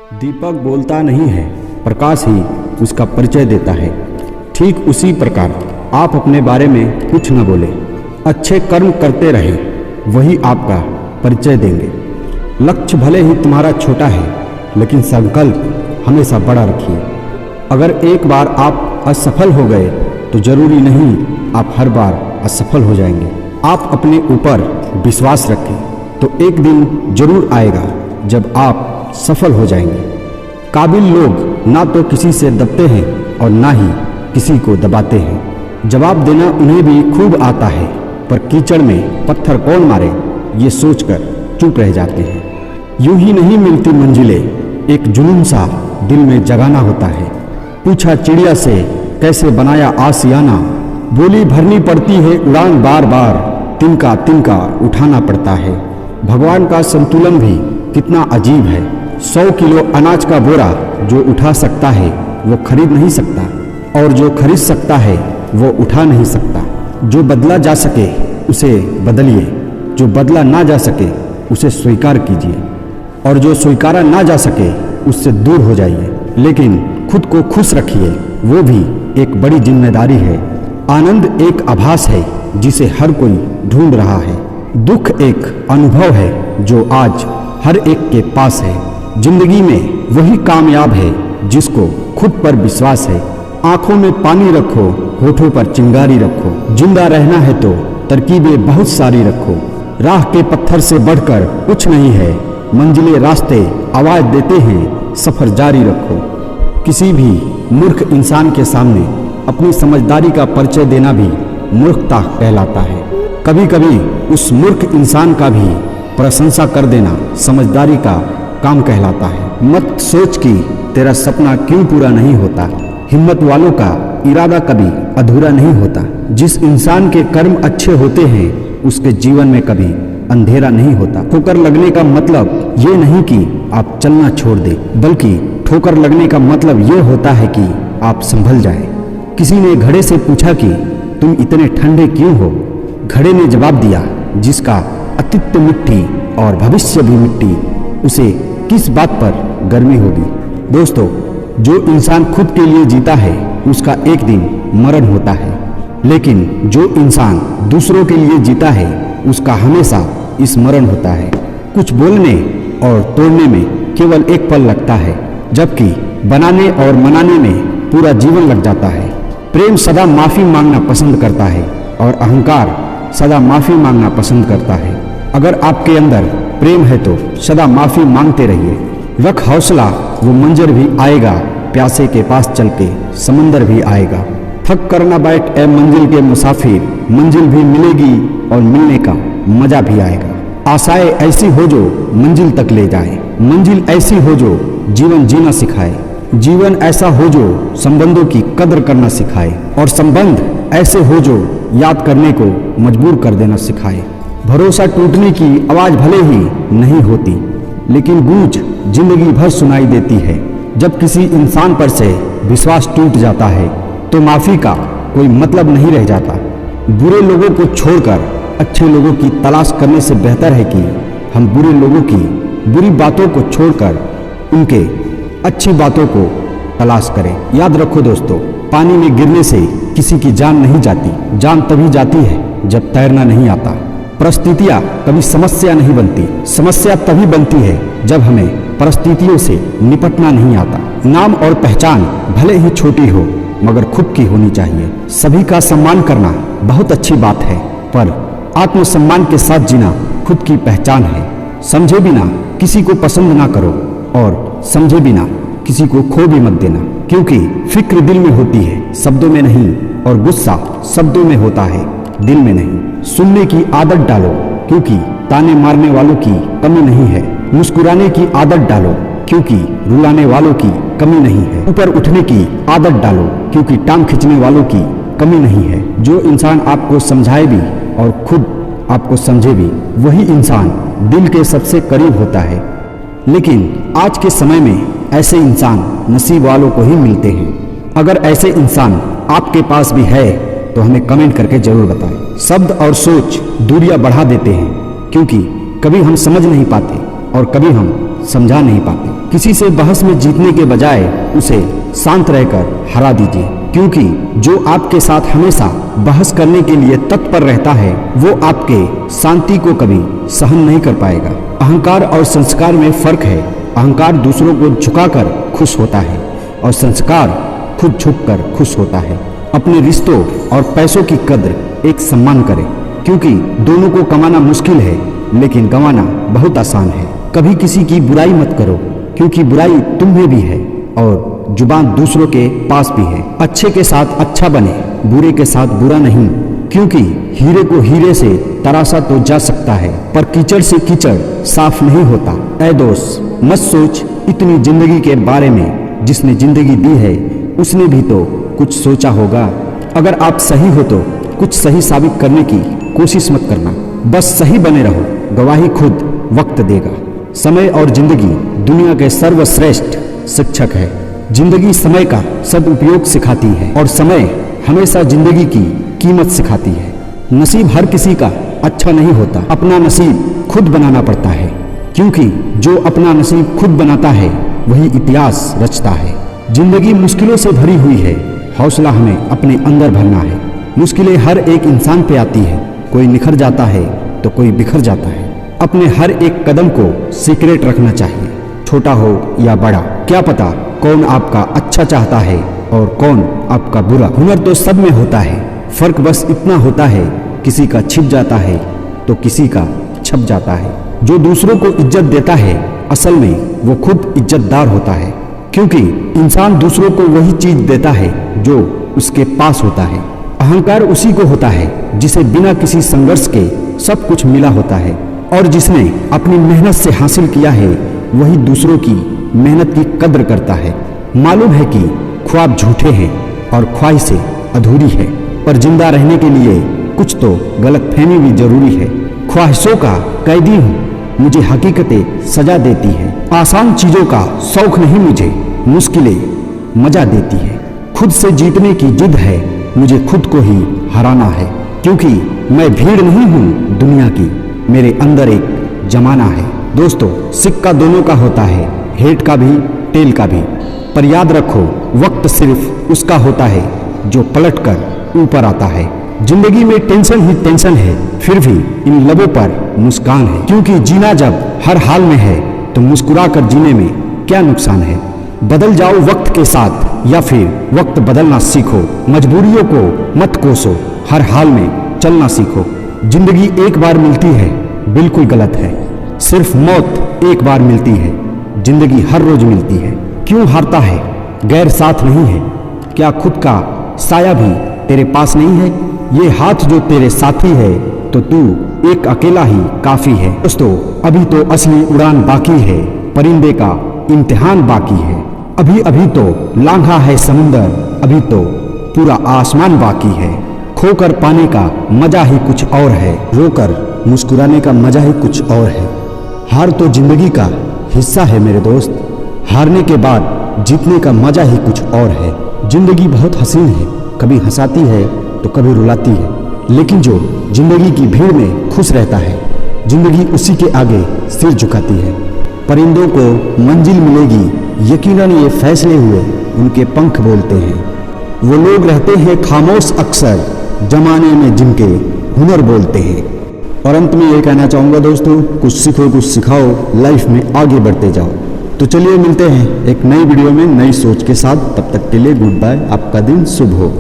दीपक बोलता नहीं है, प्रकाश ही उसका परिचय देता है। ठीक उसी प्रकार आप अपने बारे में कुछ न बोले, अच्छे कर्म करते रहें, वही आपका परिचय देंगे। लक्ष्य भले ही तुम्हारा छोटा है, लेकिन संकल्प हमेशा बड़ा रखिए। अगर एक बार आप असफल हो गए तो जरूरी नहीं आप हर बार असफल हो जाएंगे। आप अपने ऊपर विश्वास रखें तो एक दिन जरूर आएगा जब आप सफल हो जाएंगे। काबिल लोग ना तो किसी से दबते हैं और ना ही किसी को दबाते हैं। जवाब देना उन्हें भी खूब आता है, पर कीचड़ में पत्थर कौन मारे ये सोचकर चुप रह जाते हैं। यूं ही नहीं मिलती मंजिलें, एक जुनून सा दिल में जगाना होता है। पूछा चिड़िया से कैसे बनाया आसियाना, बोली भरनी पड़ती है उड़ान बार बार, तिनका तिनका उठाना पड़ता है। भगवान का संतुलन भी कितना अजीब है। 100 किलो अनाज का बोरा जो उठा सकता है वो खरीद नहीं सकता, और जो खरीद सकता है वो उठा नहीं सकता। जो बदला जा सके उसे बदलिए, जो बदला ना जा सके उसे स्वीकार कीजिए, और जो स्वीकारा ना जा सके उससे दूर हो जाइए। लेकिन खुद को खुश रखिए, वो भी एक बड़ी जिम्मेदारी है। आनंद एक आभास है जिसे हर कोई ढूंढ रहा है। दुख एक अनुभव है जो आज हर एक के पास है। जिंदगी में वही कामयाब है जिसको खुद पर विश्वास है। आंखों में पानी रखो, होठों पर चिंगारी रखो। जिंदा रहना है तो तरकीबें बहुत सारी रखो। राह के पत्थर से बढ़कर कुछ नहीं है। मंजिले रास्ते आवाज देते हैं, सफर जारी रखो। किसी भी मूर्ख इंसान के सामने अपनी समझदारी का परिचय देना भी मूर्खता कहलाता है। कभी कभी उस मूर्ख इंसान का भी प्रशंसा कर देना समझदारी का काम कहलाता है। मत सोच कि तेरा सपना क्यों पूरा नहीं होता। हिम्मत वालों का इरादा कभी अधूरा नहीं होता। जिस इंसान के कर्म अच्छे होते हैं उसके जीवन में कभी अंधेरा नहीं होता। ठोकर लगने का मतलब ये नहीं कि आप चलना छोड़ दे, बल्कि ठोकर लगने का मतलब ये होता है कि आप संभल जाए। किसी ने घड़े से पूछा कि तुम इतने ठंडे क्यों हो। घड़े ने जवाब दिया, जिसका अतीत मिट्टी और भविष्य भी मिट्टी, उसे किस बात पर गर्मी होगी। दोस्तों, जो इंसान खुद के लिए जीता है उसका एक दिन मरण होता है, लेकिन जो इंसान दूसरों के लिए जीता है उसका हमेशा स्मरण होता है। कुछ बोलने और तोड़ने में केवल एक पल लगता है, जबकि बनाने और मनाने में पूरा जीवन लग जाता है। प्रेम सदा माफी मांगना पसंद करता है और अहंकार सदा माफी मांगना पसंद करता है। अगर आपके अंदर प्रेम है तो सदा माफी मांगते रहिए। रख हौसला, वो मंजर भी आएगा। प्यासे के पास चल के समंदर भी आएगा। थक कर ना बैठ ए मंजिल के मुसाफिर, मंजिल भी मिलेगी और मिलने का मजा भी आएगा। आशाएं ऐसी हो जो मंजिल तक ले जाए, मंजिल ऐसी हो जो जीवन जीना सिखाए, जीवन ऐसा हो जो संबंधों की कदर करना सिखाए, और संबंध ऐसे हो जो याद करने को मजबूर कर देना सिखाए। भरोसा टूटने की आवाज भले ही नहीं होती, लेकिन गूंज जिंदगी भर सुनाई देती है। जब किसी इंसान पर से विश्वास टूट जाता है तो माफी का कोई मतलब नहीं रह जाता। बुरे लोगों को छोड़कर अच्छे लोगों की तलाश करने से बेहतर है कि हम बुरे लोगों की बुरी बातों को छोड़कर उनके अच्छी बातों को तलाश करें। याद रखो दोस्तों, पानी में गिरने से किसी की जान नहीं जाती। जान तभी जाती है जब तैरना नहीं आता। परिस्थितियां कभी समस्या नहीं बनती, समस्या तभी बनती है जब हमें परिस्थितियों से निपटना नहीं आता। नाम और पहचान भले ही छोटी हो मगर खुद की होनी चाहिए। सभी का सम्मान करना बहुत अच्छी बात है, पर आत्मसम्मान के साथ जीना खुद की पहचान है। समझे बिना किसी को पसंद ना करो और समझे बिना किसी को खो भी मत देना, क्योंकि फिक्र दिल में होती है, शब्दों में नहीं, और गुस्सा शब्दों में होता है, दिल में नहीं। सुनने की आदत डालो, क्योंकि ताने मारने वालों की कमी नहीं है। मुस्कुराने की आदत डालो, क्योंकि रुलाने वालों की कमी नहीं है। ऊपर उठने की आदत डालो, क्योंकि टांग खींचने वालों की कमी नहीं है। जो इंसान आपको समझाए भी और खुद आपको समझे भी, वही इंसान दिल के सबसे करीब होता है। लेकिन आज के समय में ऐसे इंसान नसीब वालों को ही मिलते हैं। अगर ऐसे इंसान आपके पास भी है तो हमें कमेंट करके जरूर बताएं। शब्द और सोच दूरियां बढ़ा देते हैं, क्योंकि कभी हम समझ नहीं पाते और कभी हम समझा नहीं पाते। किसी से बहस में जीतने के बजाय उसे शांत रहकर हरा दीजिए, क्योंकि जो आपके साथ हमेशा बहस करने के लिए तत्पर रहता है वो आपके शांति को कभी सहन नहीं कर पाएगा। अहंकार और संस्कार में फर्क है। अहंकार दूसरों को झुकाकर खुश होता है और संस्कार खुद झुककर खुश होता है। अपने रिश्तों और पैसों की कद्र एक सम्मान करें, क्योंकि दोनों को कमाना मुश्किल है लेकिन गंवाना बहुत आसान है। कभी किसी की बुराई मत करो, क्योंकि बुराई तुम में भी है और जुबान दूसरों के पास भी है। अच्छे के साथ अच्छा बने, बुरे के साथ बुरा नहीं, क्योंकि हीरे को हीरे से तराशा तो जा सकता है पर कीचड़ से कीचड़ साफ नहीं होता। ऐ दोस्त, मत सोच इतनी जिंदगी के बारे में। जिसने जिंदगी दी है उसने भी तो कुछ सोचा होगा। अगर आप सही हो तो कुछ सही साबित करने की कोशिश मत करना, बस सही बने रहो। गवाही खुद वक्त देगा। समय और जिंदगी दुनिया के सर्वश्रेष्ठ शिक्षक है। जिंदगी समय का सदुपयोग सिखाती है और समय हमेशा जिंदगी की कीमत सिखाती है। नसीब हर किसी का अच्छा नहीं होता, अपना नसीब खुद बनाना पड़ता है, क्योंकि जो अपना नसीब खुद बनाता है वही इतिहास रचता है। जिंदगी मुश्किलों से भरी हुई है, हौसला हमें अपने अंदर भरना है। मुश्किलें हर एक इंसान पे आती है, कोई निखर जाता है तो कोई बिखर जाता है। अपने हर एक कदम को सीक्रेट रखना चाहिए, छोटा हो या बड़ा। क्या पता कौन आपका अच्छा चाहता है और कौन आपका बुरा। हुनर तो सब में होता है, फर्क बस इतना होता है किसी का छिप जाता है तो किसी का छप जाता है। जो दूसरों को इज्जत देता है असल में वो खुद इज्जतदार होता है, क्योंकि इंसान दूसरों को वही चीज देता है जो उसके पास होता है। अहंकार उसी को होता है जिसे बिना किसी संघर्ष के सब कुछ मिला होता है, और जिसने अपनी मेहनत से हासिल किया है वही दूसरों की मेहनत की कद्र करता है। मालूम है कि ख्वाब झूठे हैं और ख्वाहिशें अधूरी है, पर जिंदा रहने के लिए कुछ तो गलतफहमी भी जरूरी है। ख्वाहिशों का कैदी हूँ, मुझे हकीकतें सजा देती है। आसान चीजों का शौक नहीं मुझे, मुश्किलें मजा देती है। खुद से जीतने की जिद है, मुझे खुद को ही हराना है, क्योंकि मैं भीड़ नहीं हूँ दुनिया की, मेरे अंदर एक जमाना है। दोस्तों, सिक्का दोनों का होता है, हेड का भी टेल का भी, पर याद रखो वक्त सिर्फ उसका होता है जो पलट कर ऊपर आता है। जिंदगी में टेंशन ही टेंशन है, फिर भी इन लबों पर मुस्कान है, क्योंकि जीना जब हर हाल में है तो मुस्कुरा कर जीने में क्या नुकसान है। बदल जाओ वक्त के साथ या फिर वक्त बदलना सीखो। मजबूरियों को मत कोसो, हर हाल में चलना सीखो। जिंदगी एक बार मिलती है, बिल्कुल गलत है। सिर्फ मौत एक बार मिलती है, जिंदगी हर रोज मिलती है। क्यों हारता है? गैर साथ नहीं है। क्या खुद का साया भी तेरे पास नहीं है? ये हाथ जो तेरे साथी है तो तू एक अकेला ही काफी है। दोस्तों, अभी तो असली उड़ान बाकी है, परिंदे का इम्तिहान बाकी है। अभी अभी तो लांघा है समुंदर, अभी तो पूरा आसमान बाकी है। खोकर पाने का मजा ही कुछ और है, रोकर मुस्कुराने का मजा ही कुछ और है। हार तो जिंदगी का हिस्सा है मेरे दोस्त, हारने के बाद जीतने का मजा ही कुछ और है। जिंदगी बहुत हसीन है, कभी हंसाती है तो कभी रुलाती है, लेकिन जो जिंदगी की भीड़ में खुश रहता है जिंदगी उसी के आगे सिर झुकाती है। परिंदों को मंजिल मिलेगी यकीनन ये फैसले हुए उनके पंख बोलते हैं। वो लोग रहते हैं खामोश अक्सर जमाने में जिनके हुनर बोलते हैं। और अंत में ये कहना चाहूँगा दोस्तों, कुछ सीखो कुछ सिखाओ, लाइफ में आगे बढ़ते जाओ। तो चलिए मिलते हैं एक नई वीडियो में नई सोच के साथ। तब तक के लिए गुड बाय, आपका दिन शुभ हो।